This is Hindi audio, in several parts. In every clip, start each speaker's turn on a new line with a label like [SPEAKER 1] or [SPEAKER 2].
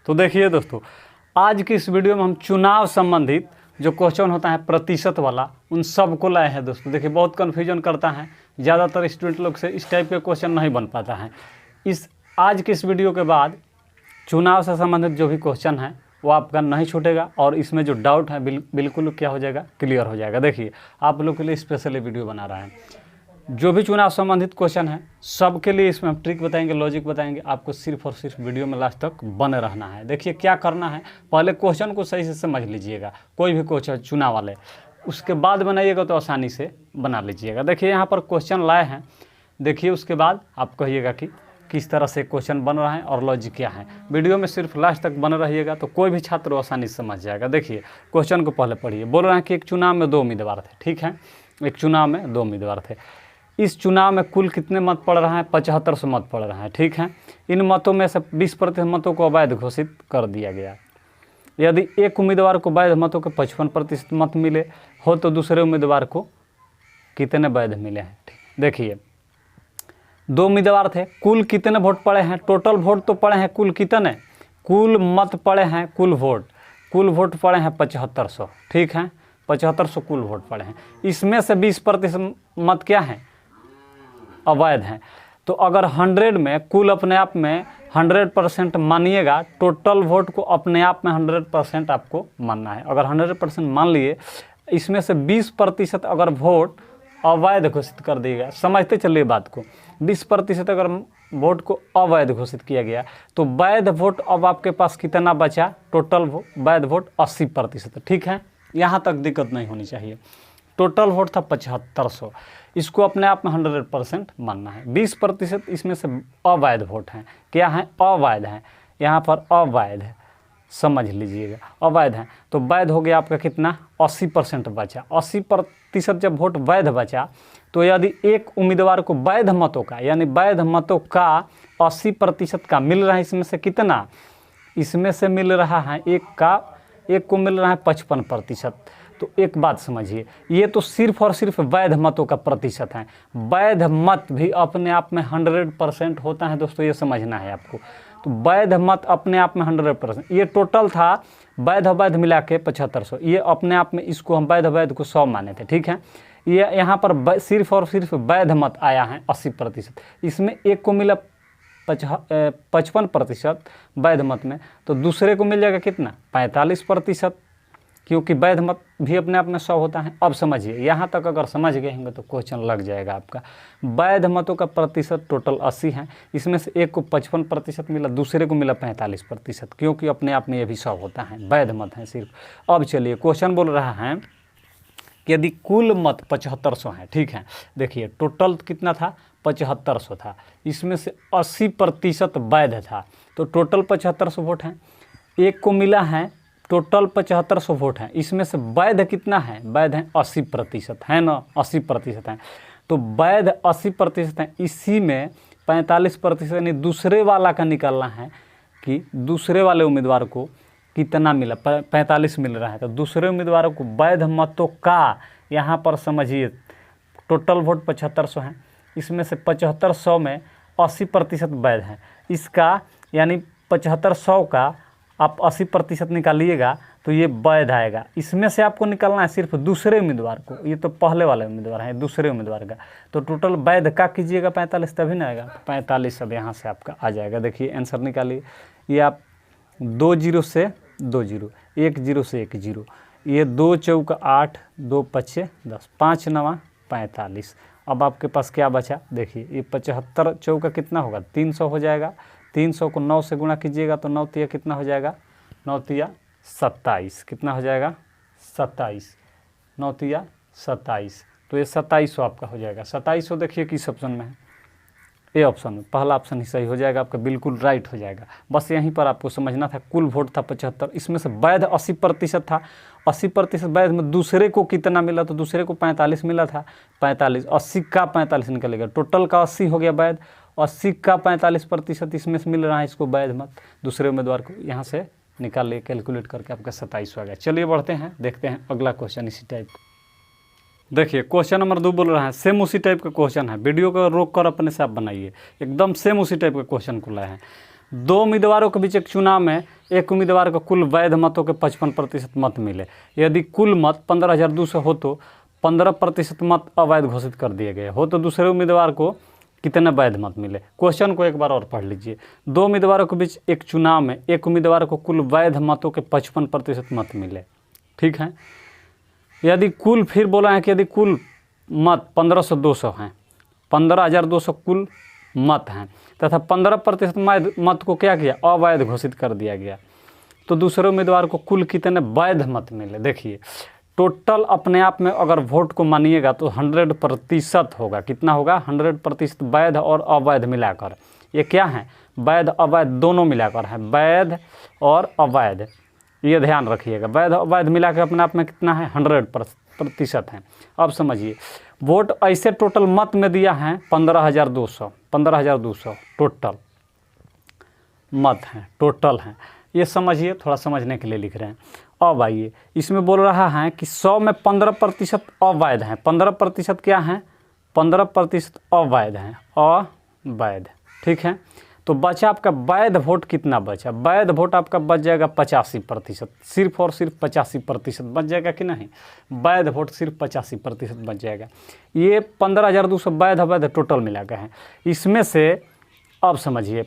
[SPEAKER 1] तो देखिए दोस्तों, आज की इस वीडियो में हम चुनाव संबंधित जो क्वेश्चन होता है प्रतिशत वाला, उन सब को लाए हैं दोस्तों। देखिए बहुत कन्फ्यूजन करता है, ज़्यादातर स्टूडेंट लोग से इस टाइप के क्वेश्चन नहीं बन पाता है। आज की इस वीडियो के बाद चुनाव से संबंधित जो भी क्वेश्चन है वो आपका नहीं छूटेगा और इसमें जो डाउट है बिल्कुल क्या हो जाएगा, क्लियर हो जाएगा। देखिए आप लोग के लिए स्पेशली वीडियो बना रहा है। जो भी चुनाव संबंधित क्वेश्चन है सबके लिए इसमें हम ट्रिक बताएंगे, लॉजिक बताएंगे। आपको सिर्फ और सिर्फ वीडियो में लास्ट तक बने रहना है। देखिए क्या करना है, पहले क्वेश्चन को सही से समझ लीजिएगा, कोई भी क्वेश्चन चुनाव वाले, उसके बाद बनाइएगा तो आसानी से बना लीजिएगा। देखिए यहाँ पर क्वेश्चन लाए हैं, देखिए उसके बाद आप कहिएगा कि किस तरह से क्वेश्चन बन रहा है और लॉजिक क्या है। वीडियो में सिर्फ लास्ट तक बने रहिएगा तो कोई भी छात्र आसानी से समझ जाएगा। देखिए क्वेश्चन को पहले पढ़िए। बोल रहे हैं कि एक चुनाव में 2 उम्मीदवार थे, ठीक है। एक चुनाव में 2 उम्मीदवार थे। इस चुनाव में कुल कितने मत पड़ रहा है? 7500 मत पड़ रहा है, ठीक है। इन मतों में से 20% मतों को अवैध घोषित कर दिया गया। यदि एक उम्मीदवार को वैध मतों के 55% मत मिले हो तो दूसरे उम्मीदवार को कितने वैध मिले हैं? देखिए 2 उम्मीदवार थे, कुल कितने वोट पड़े हैं? टोटल वोट तो पड़े हैं कुल कितने, कुल मत पड़े हैं, कुल वोट पड़े हैं 7500, ठीक है। 7500 कुल वोट पड़े हैं। इसमें से 20% मत क्या है? अवैध हैं। तो अगर 100 में कुल अपने आप में 100% मानिएगा, टोटल वोट को अपने आप में 100% आपको मानना है। अगर 100% मान लिए, इसमें से 20% अगर वोट अवैध घोषित कर दिया गया, समझते चलिए बात को, 20% अगर वोट को अवैध घोषित किया गया तो वैध वोट अब आपके पास कितना बचा? टोटल वैध वोट 80%, ठीक है। यहाँ तक दिक्कत नहीं होनी चाहिए। टोटल वोट था 7500, इसको अपने आप में 100% मानना है। 20% इसमें से अवैध वोट हैं। क्या हैं? अवैध हैं। यहाँ पर अवैध है, समझ लीजिएगा, अवैध हैं। तो वैध हो गया आपका कितना? 80% बचा। 80% जब वोट वैध बचा तो यदि एक उम्मीदवार को वैध मतों का, यानी वैध मतों का 80% का मिल रहा है, इसमें से कितना? इसमें से मिल रहा है एक को मिल रहा है 55%। तो एक बात समझिए, ये तो सिर्फ और सिर्फ वैध मतों का प्रतिशत है। वैध मत भी अपने आप में 100% होता है दोस्तों, ये समझना है आपको। तो वैध मत अपने आप में 100%, ये टोटल था वैध अवैध मिला के 7500, ये अपने आप में, इसको हम वैध अवैध को 100 माने थे, ठीक है। ये यहाँ पर सिर्फ और सिर्फ वैध मत आया है 80%। इसमें एक को मिला 55% वैध मत में, तो दूसरे को मिल जाएगा कितना? 45%, क्योंकि वैध मत भी अपने आप में 100 होता है। अब समझिए, यहाँ तक अगर समझ गए होंगे तो क्वेश्चन लग जाएगा आपका। वैध मतों का प्रतिशत टोटल 80 है, इसमें से एक को 55% मिला, दूसरे को मिला 45%, क्योंकि अपने आप में ये भी 100 होता है, वैध मत हैं सिर्फ। अब चलिए क्वेश्चन बोल रहा है कि यदि कुल मत 7500 हैं, ठीक है। देखिए टोटल कितना था? 7500 था, इसमें से 80% वैध था, तो टोटल 7500 वोट हैं। एक को मिला है, टोटल 7500 वोट हैं, इसमें से वैध कितना है? वैध है 80%, है ना, 80% हैं। तो वैध 80% हैं, इसी में 45% यानी दूसरे वाला का निकालना है कि दूसरे वाले उम्मीदवार को कितना मिला। 45 मिल रहा है, तो दूसरे उम्मीदवारों को वैध मतों का, यहाँ पर समझिए टोटल वोट 7500 हैं, इसमें से 7500 में 80% वैध हैं। इसका यानी 7500 का आप 80% निकालिएगा तो ये वैध आएगा। इसमें से आपको निकालना है सिर्फ दूसरे उम्मीदवार को, ये तो पहले वाले उम्मीदवार है, दूसरे उम्मीदवार का। तो टोटल वैध का कीजिएगा 45, तभी ना आएगा। 45 अब यहाँ से आपका आ जाएगा। देखिए आंसर निकालिए। ये आप 2 0 से 2 0, 1 0 से 1 0, ये 2 चौका 8, 2 पच्छे 10, 5 9 45। अब आपके पास क्या बचा? देखिए ये 75 चौका कितना होगा? 300 हो जाएगा। 300 को 9 से गुणा कीजिएगा तो 9 तिया कितना हो जाएगा? 9 तिया 27, कितना हो जाएगा? 27, 9 तिया 27, तो ये 2700 आपका हो जाएगा। 2700 देखिए किस ऑप्शन में है? ए ऑप्शन में, पहला ऑप्शन ही सही हो जाएगा आपका, बिल्कुल राइट हो जाएगा। बस यहीं पर आपको समझना था। कुल वोट था 75, इसमें से वैध 80% था। 80% वैध में दूसरे को कितना मिला? तो दूसरे को 45 मिला था। 45, 80 का 45 निकलेगा, टोटल का 80 हो गया वैध, 80 का 45% इसमें से मिल रहा है इसको वैध मत, दूसरे उम्मीदवार को। यहाँ से निकाल लिए, कैलकुलेट करके आपका 27 आ गया। चलिए बढ़ते हैं, देखते हैं अगला क्वेश्चन इसी टाइप। देखिए क्वेश्चन नंबर 2 बोल रहा है, सेम उसी टाइप का क्वेश्चन है, वीडियो को रोक कर अपने से आप बनाइए, एकदम सेम उसी टाइप का क्वेश्चन को लाए हैं। 2 उम्मीदवारों के बीच एक चुनाव में एक उम्मीदवार को कुल वैध मतों के 55% मत मिले। यदि कुल मत 15,200 हो तो 15% मत अवैध घोषित कर दिए गए हो तो दूसरे उम्मीदवार को कितने वैध मत मिले। क्वेश्चन को एक बार और पढ़ लीजिए। दो उम्मीदवारों के बीच एक चुनाव में एक उम्मीदवार को कुल वैध मतों के 55% मत मिले, ठीक है। यदि कुल, फिर बोला है कि यदि कुल मत 15,200 हैं, 15,200 कुल मत हैं तथा 15% मत को क्या किया, अवैध घोषित कर दिया गया, तो दूसरे उम्मीदवार को कुल कितने वैध मत मिले। देखिए टोटल अपने आप में अगर वोट को मानिएगा तो 100% होगा। कितना होगा, 100% वैध और अवैध मिलाकर। ये क्या है, वैध अवैध दोनों मिलाकर है, वैध और अवैध, ये ध्यान रखिएगा। वैध अवैध मिला के अपने आप में कितना है, 100% है। अब समझिए वोट ऐसे टोटल मत में दिया है 15,200 टोटल मत हैं, टोटल हैं, ये समझिए, थोड़ा समझने के लिए लिख रहे हैं। अब आइए इसमें बोल रहा है कि 100 में 15% अवैध हैं, 15% क्या हैं, 15% अवैध हैं, अवैध, ठीक है। तो बचा आपका वैध वोट कितना बचा, वैध वोट आपका बच जाएगा 85%, सिर्फ और सिर्फ 85% बच जाएगा कि नहीं, वैध वोट सिर्फ 85% बच जाएगा। ये 15,200 वैध अवैध टोटल मिला के हैं। इसमें से अब समझिए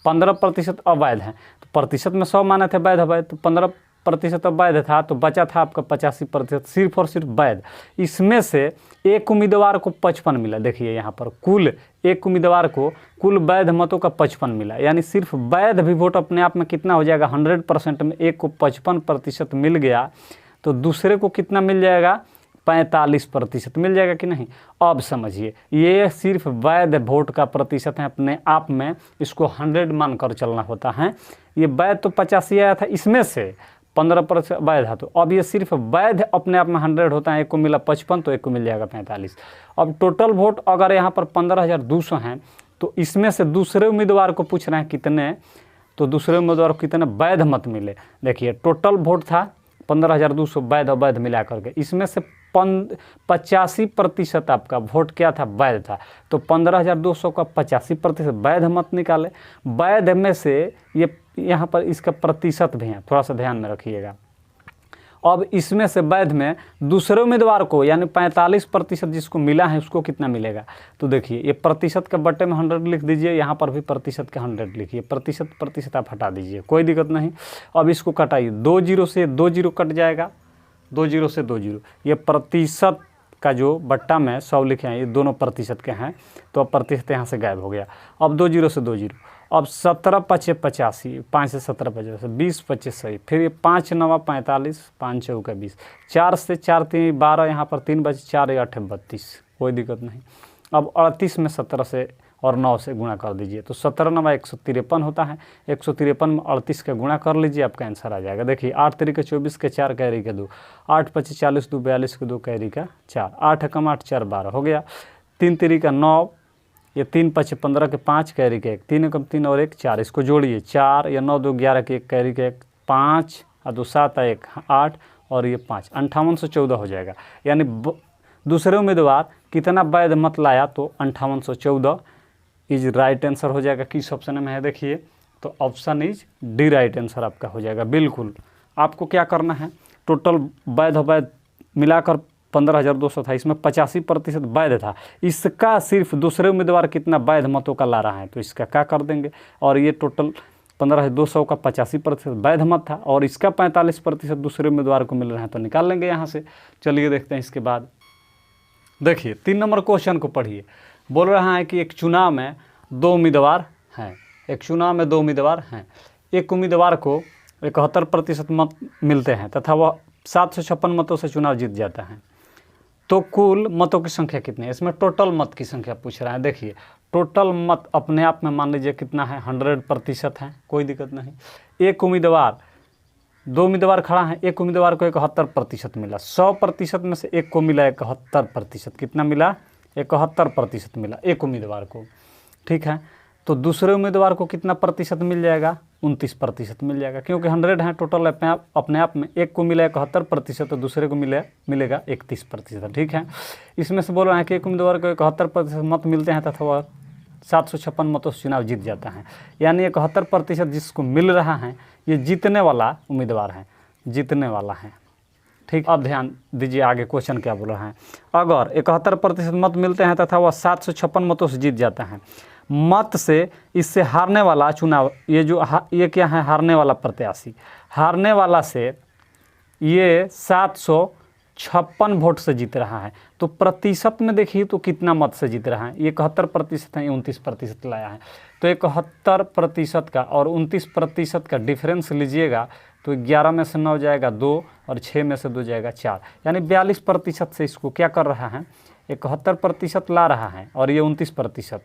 [SPEAKER 1] 15% अवैध हैं, तो प्रतिशत में 100 माने थे वैध अवैध, तो 15% अवैध था तो बचा था आपका 85%, सिर्फ और सिर्फ वैध। इसमें से एक उम्मीदवार को 55 मिला। देखिए यहाँ पर कुल एक उम्मीदवार को कुल वैध मतों का 55 मिला, यानी सिर्फ वैध भी वोट अपने आप में कितना हो जाएगा, 100% में एक को 55% मिल गया तो दूसरे को कितना मिल जाएगा, 45% मिल जाएगा कि नहीं। अब समझिए ये सिर्फ वैध वोट का प्रतिशत है, अपने आप में इसको 100 मानकर चलना होता है। ये वैध तो 85 आया था, इसमें से 15% वैध है, तो अब ये सिर्फ वैध अपने आप में 100 होता है। एक को मिला 55 तो एक को मिल जाएगा 45। अब टोटल वोट अगर यहाँ पर 15,200 हैं तो इसमें से दूसरे उम्मीदवार को पूछ रहे हैं कितने, तो दूसरे उम्मीदवार को कितने वैध मत मिले। देखिए टोटल वोट था 15,200 वैध अवैध मिला करके, इसमें से 85% आपका वोट क्या था, वैध था, तो 15,200 का 85% वैध मत निकाले। वैध में से ये यहाँ पर इसका प्रतिशत भी है, थोड़ा सा ध्यान में रखिएगा। अब इसमें से वैध में दूसरे उम्मीदवार को यानी 45% जिसको मिला है उसको कितना मिलेगा, तो देखिए ये प्रतिशत के बट्टे में 100 लिख दीजिए, यहाँ पर भी प्रतिशत के 100 लिखिए, प्रतिशत आप हटा दीजिए, कोई दिक्कत नहीं। अब इसको कटाइए, 2 0 से 2 0 कट जाएगा, 2 0 से 2 0, ये प्रतिशत का जो बट्टा में 100 लिखे हैं ये दोनों प्रतिशत के हैं, तो अब प्रतिशत यहाँ से गायब हो गया। अब 2 0 से 2 0, अब 17 5 85, 5 से 17 50, 20 25 सही, फिर ये 5 9 45, 5 चौका 20, 4 से 4 3 12, यहाँ पर 3 बचे, 4 8 32, कोई दिक्कत नहीं। अब 38 में 17 से और 9 से गुणा कर दीजिए, तो 17 9 153 होता है, 153 में 38 का गुणा कर लीजिए, आपका आंसर आ जाएगा। देखिए 8 3 24 के 4 कैरी के 2, 8 25 40 2 42 के 2 कैरी का 4, 8 कम 8 4 12 हो गया, 3 3 का 9, ये 3 5 15 के 5 कैरी के 1, 3 कम 3 और 1 4, इसको जोड़िए 4 या 9 2 11 के 1 कैरी के 1, 5 और 2 7 1 8 और ये 5, 5814 हो जाएगा। यानी दूसरे उम्मीदवार कितना वैध मत लाया, तो 5814 इज राइट आंसर हो जाएगा। किस ऑप्शन में है देखिए, तो option is D right answer आपका हो जाएगा। बिल्कुल आपको क्या करना है, टोटल वैध अवैध मिलाकर 15,200 था, इसमें 85% वैध था, इसका सिर्फ दूसरे उम्मीदवार कितना वैध मतों का ला रहा है, तो इसका क्या कर देंगे, और ये टोटल 15,200 का 85% वैध मत था और इसका 45% दूसरे उम्मीदवार को मिल रहा है, तो निकाल लेंगे यहाँ से। चलिए देखते हैं इसके बाद। देखिए 3 नंबर क्वेश्चन को पढ़िए। बोल रहा है कि एक चुनाव में 2 उम्मीदवार हैं, एक चुनाव में 2 उम्मीदवार हैं, एक उम्मीदवार को 71% मत मिलते हैं तथा वह 756 मतों से चुनाव जीत जाता है, तो कुल मतों की संख्या कितनी है। इसमें टोटल मत की संख्या पूछ रहा है। देखिए टोटल मत अपने आप में मान लीजिए कितना है, 100% है, कोई दिक्कत नहीं। एक उम्मीदवार, 2 उम्मीदवार खड़ा है, एक उम्मीदवार को 71% मिला, 100% में से एक को मिला 71%, कितना मिला, 71% मिला एक उम्मीदवार को, ठीक है। तो दूसरे उम्मीदवार को कितना प्रतिशत मिल जाएगा, 29% मिल जाएगा, क्योंकि 100 है टोटल अपने आप में, एक को मिला 71% तो दूसरे को मिलेगा 31%, ठीक है। इसमें से बोल रहे हैं कि एक उम्मीदवार को 71% मत मिलते हैं तथा वह 756 मतों से चुनाव जीत जाता है, यानी 71% जिसको मिल रहा है ये जीतने वाला उम्मीदवार है, जीतने वाला है। ठीक, अब ध्यान दीजिए आगे क्वेश्चन क्या बोल रहा है। अगर 71% मत मिलते हैं तथा वह 756 मतों से जीत जाता है, मत से इससे हारने वाला चुनाव, ये जो ये क्या है, हारने वाला प्रत्याशी, हारने वाला से ये 756 वोट से जीत रहा है, तो प्रतिशत में देखिए तो कितना मत से जीत रहा है। ये 71% है, 29% लाया है। तो 71% का और 29% का डिफरेंस लीजिएगा तो 11 में से 9 जाएगा 2 और 6 में से 2 जाएगा 4, यानी 42% से इसको क्या कर रहा है, 71% ला रहा है और ये 29%,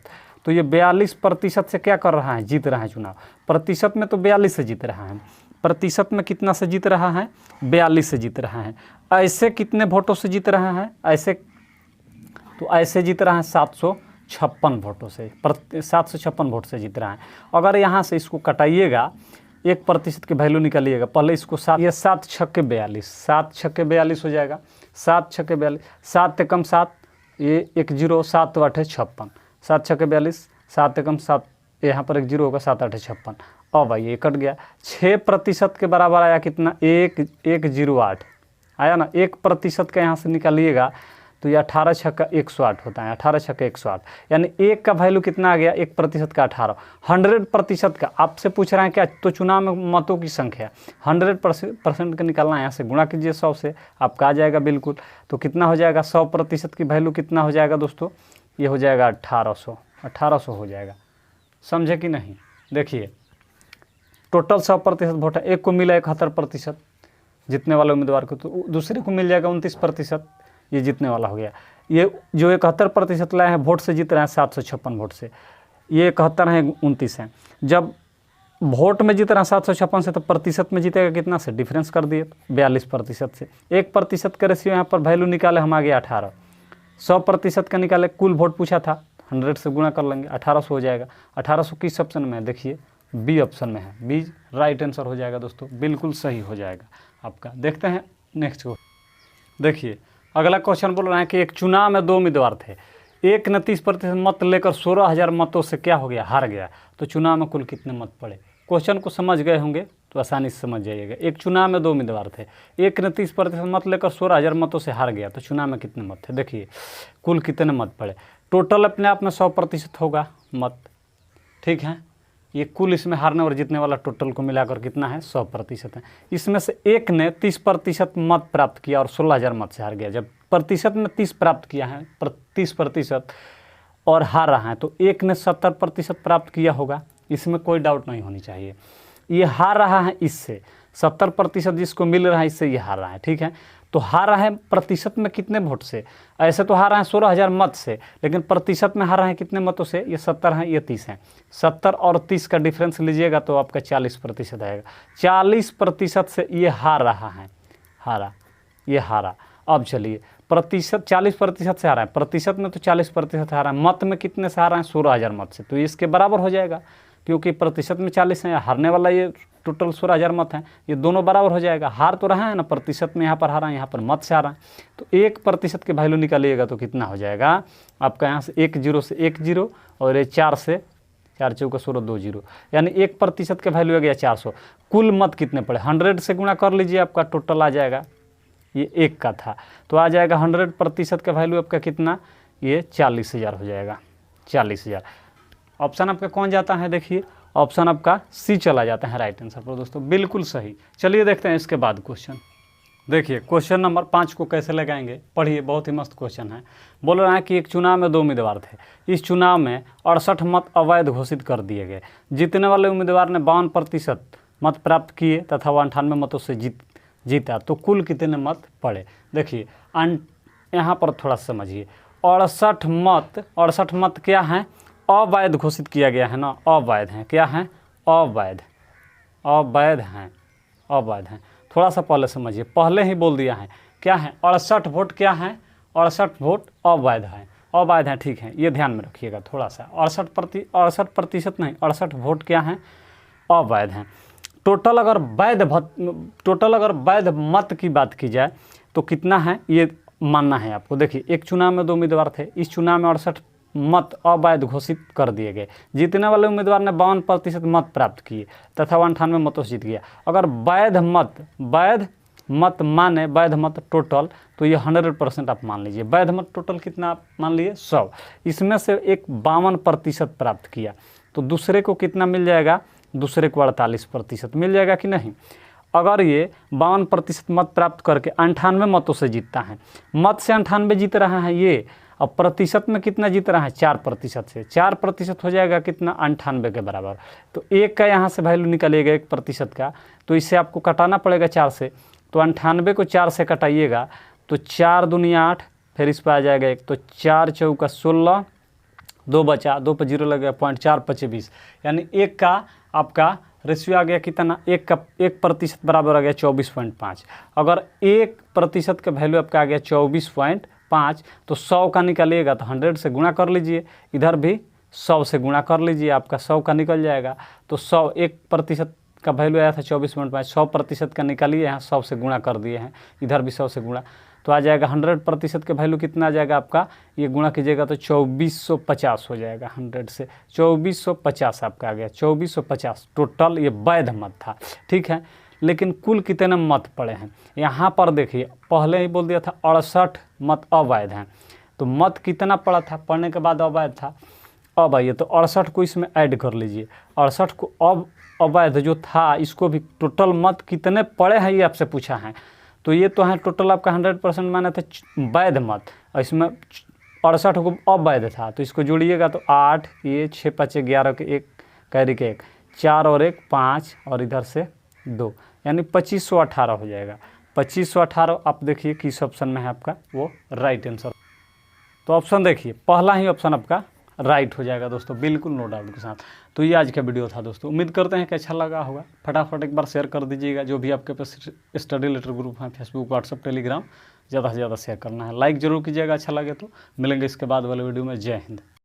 [SPEAKER 1] तो ये 42% से क्या कर रहा है, जीत रहा है चुनाव। प्रतिशत में तो 42 से जीत रहा है, प्रतिशत में कितना से जीत रहा है, 42 से जीत रहा है। ऐसे कितने वोटों से जीत रहा है, ऐसे तो ऐसे जीत रहा है 756 वोटों से, 756 वोट से जीत रहा है। अगर यहाँ से इसको कटाइएगा, 1% की वैल्यू निकालिएगा, पहले इसको 7, ये 7 छक्के 42, 7 छक्के 42 हो जाएगा, 7 छक्के 42, 7 एकम 7, ये 1 0, 7 8 56, 7 छक्के 42, 7 एकम 7, यहाँ पर 1 0 होगा, 7 8 56। अब भाई ये कट गया, 6% के बराबर आया कितना, 108 आया ना। 1% का यहाँ से निकालिएगा तो ये 18 छक्का 108 होता है, 18 छक्का 108, यानी 1 का वैल्यू कितना आ गया, 1% का 18। 100% का आपसे पूछ रहे हैं क्या, तो चुनाव में मतों की संख्या 100% का निकालना है, यहाँ से गुणा कीजिए 100 से, आपका आ जाएगा बिल्कुल। तो कितना हो जाएगा, 100% की वैल्यू कितना हो जाएगा दोस्तों, ये हो जाएगा 1800 हो जाएगा। समझे कि नहीं, देखिए टोटल 100% वोट है, एक को मिला 71% जीतने वाले उम्मीदवार को, तो दूसरे को मिल जाएगा 29%, ये जीतने वाला हो गया। ये जो 71% लाए हैं वोट से जीत रहे हैं 756 वोट से, ये 71 है 29 है। जब वोट में जीत रहे हैं 756 से, तो प्रतिशत में जीतेगा कितना से, डिफरेंस कर दिए 42% से। 1% का रेशियो यहाँ पर वैल्यू निकाले हम, आ गया 18। 100% का निकाले, कुल वोट पूछा था, 100 से गुणा कर लेंगे, 1800 हो जाएगा। 1800 किस ऑप्शन में है, देखिए बी ऑप्शन में है, बी राइट आंसर हो जाएगा दोस्तों, बिल्कुल सही हो जाएगा आपका। देखते हैं नेक्स्ट को, देखिए अगला क्वेश्चन बोल रहा है कि एक चुनाव में 2 उम्मीदवार थे, एक ने 30% मत लेकर 16,000 मतों से क्या हो गया, हार गया, तो चुनाव में कुल कितने मत पड़े। क्वेश्चन को समझ गए होंगे तो आसानी से समझ जाइएगा। एक चुनाव में 2 उम्मीदवार थे, एक ने 30% मत लेकर 16,000 मतों से हार गया, तो चुनाव में कितने मत थे। देखिए कुल कितने मत पड़े, टोटल अपने आप में 100% होगा मत, ठीक है। ये कुल इसमें हारने और जीतने वाला टोटल को मिलाकर कितना है, 100% है। इसमें से एक ने 30% मत प्राप्त किया और 16,000 मत से हार गया। जब प्रतिशत में 30 प्राप्त किया है, 30% और हार रहा है, तो एक ने 70% प्राप्त किया होगा, इसमें कोई डाउट नहीं होनी चाहिए। ये हार रहा है इससे, 70% जिसको मिल रहा है इससे ये हार रहा है, ठीक है। तो हार रहा है प्रतिशत में कितने वोट से, ऐसे तो हार रहा है 16,000 मत से, लेकिन प्रतिशत में हार रहा है कितने मतों से, ये 70 है, ये 30 है। 70 और 30 का डिफरेंस लीजिएगा तो आपका 40% आएगा। 40% से ये हार रहा है, ये हारा। अब चलिए प्रतिशत 40% से हारा है, प्रतिशत में तो 40% हारा है, मत में कितने से हारा है, 16,000 मत से, तो इसके बराबर हो जाएगा, क्योंकि प्रतिशत में 40 है, हारने वाला ये टोटल 16,000 मत हैं, ये दोनों बराबर हो जाएगा। हार तो रहा है ना, प्रतिशत में यहाँ पर हारा है, यहाँ पर मत से हारा है, तो 1% की वैल्यू निकालिएगा तो कितना हो जाएगा आपका, यहाँ से 1 0 से 1 0 और ये 4 से 4 चौका 16 2 0, यानी 1% का वैल्यू आ गया 400। कुल मत कितने पड़े, 100 से गुणा कर लीजिए, आपका टोटल आ जाएगा, ये 1 का था तो आ जाएगा 100% का वैल्यू आपका कितना, ये 40,000 हो जाएगा, 40,000। ऑप्शन आपका कौन जाता है, देखिए ऑप्शन आपका सी चला जाता है राइट आंसर पर दोस्तों, बिल्कुल सही। चलिए देखते हैं इसके बाद क्वेश्चन। देखिए क्वेश्चन नंबर 5 को कैसे लगाएंगे, पढ़िए, बहुत ही मस्त क्वेश्चन है। बोल रहा है कि एक चुनाव में 2 उम्मीदवार थे, इस चुनाव में 68 मत अवैध घोषित कर दिए गए। जीतने वाले उम्मीदवार ने 52% मत प्राप्त किए तथा वह 98 मतों से जीता, तो कुल कितने मत पड़े। देखिए यहाँ पर थोड़ा समझिए, 68 मत क्या है, अवैध घोषित किया गया है ना, अवैध हैं, क्या हैं, अवैध हैं। थोड़ा सा पहले समझिए, पहले ही बोल दिया है क्या है, 68 वोट क्या है, 68 वोट अवैध हैं, ठीक है, ये ध्यान में रखिएगा थोड़ा सा। 68% नहीं, 68 वोट क्या हैं, अवैध हैं। टोटल अगर वैध मत की बात की जाए तो कितना है, ये मानना है आपको। देखिए एक चुनाव में 2 उम्मीदवार थे, इस चुनाव में 68 मत अवैध घोषित कर दिए गए। जीतने वाले उम्मीदवार ने 52% मत प्राप्त किए तथा 98 मतों से जीत गया। अगर वैध मत माने, वैध मत टोटल, तो ये 100% आप मान लीजिए। वैध मत टोटल कितना आप मान लिए 100, इसमें से एक 52% प्राप्त किया, तो दूसरे को कितना मिल जाएगा, दूसरे को 48% मिल जाएगा कि नहीं। अगर ये 52% मत प्राप्त करके 98 मतों से जीतता है, मत से 98 जीत रहा है ये, अब प्रतिशत में कितना जीत रहा है 4% से, 4% हो जाएगा कितना 98 के बराबर। तो एक का यहाँ से वैल्यू निकलेगा 1% का, तो इसे आपको कटाना पड़ेगा 4 से, तो 98 को 4 से कटाइएगा तो 4 दूनी 8, फिर इस पर आ जाएगा 1, तो 4 चौका 16, 2 बचा, 2 पर 0 लगेगा 0.4 × 20, यानी एक का आपका रेशियो आ गया कितना, 1% बराबर आ गया 24.5। अगर 1% का वैल्यू आपका आ गया 24.5, तो 100 का निकालिएगा तो 100 से गुणा कर लीजिए, इधर भी 100 से गुणा कर लीजिए, आपका 100 का निकल जाएगा। तो 100 1% का वैल्यू आया था 24.5, 100% का निकालिए, यहाँ 100 से गुणा कर दिए हैं, इधर भी 100 से गुणा, तो आ जाएगा 100% का वैल्यू कितना आ जाएगा आपका, ये गुणा कीजिएगा तो 2450 हो जाएगा। 100 से 2450 आपका आ गया, 2450 टोटल ये वैध मत था, ठीक है। लेकिन कुल कितने मत पड़े हैं यहाँ पर देखिए, पहले ही बोल दिया था 68 मत अवैध हैं, तो मत कितना पड़ा था पढ़ने के बाद अवैध था। अब आइए तो 68 को इसमें ऐड कर लीजिए, 68 को अब अवैध जो था इसको भी, टोटल मत कितने पड़े हैं ये आपसे पूछा है, तो ये तो है टोटल आपका 100% माने थे वैध मत, और इसमें 68 को अवैध था, तो इसको जोड़िएगा तो 8, ये 6 5 11 के 1 कैरी के 1, 4 और 1 5, और इधर से 2, यानी 2518 हो जाएगा। 2518 आप देखिए किस ऑप्शन में है आपका वो राइट आंसर। तो ऑप्शन देखिए पहला ही ऑप्शन आपका राइट हो जाएगा दोस्तों, बिल्कुल नो डाउट के साथ। तो ये आज का वीडियो था दोस्तों, उम्मीद करते हैं कि अच्छा लगा होगा। फटाफट एक बार शेयर कर दीजिएगा, जो भी आपके पास स्टडी लेटर ग्रुप है फेसबुक व्हाट्सअप टेलीग्राम, ज़्यादा से ज़्यादा शेयर करना है, लाइक ज़रूर कीजिएगा अच्छा लगे तो। मिलेंगे इसके बाद वाले वीडियो में, जय हिंद।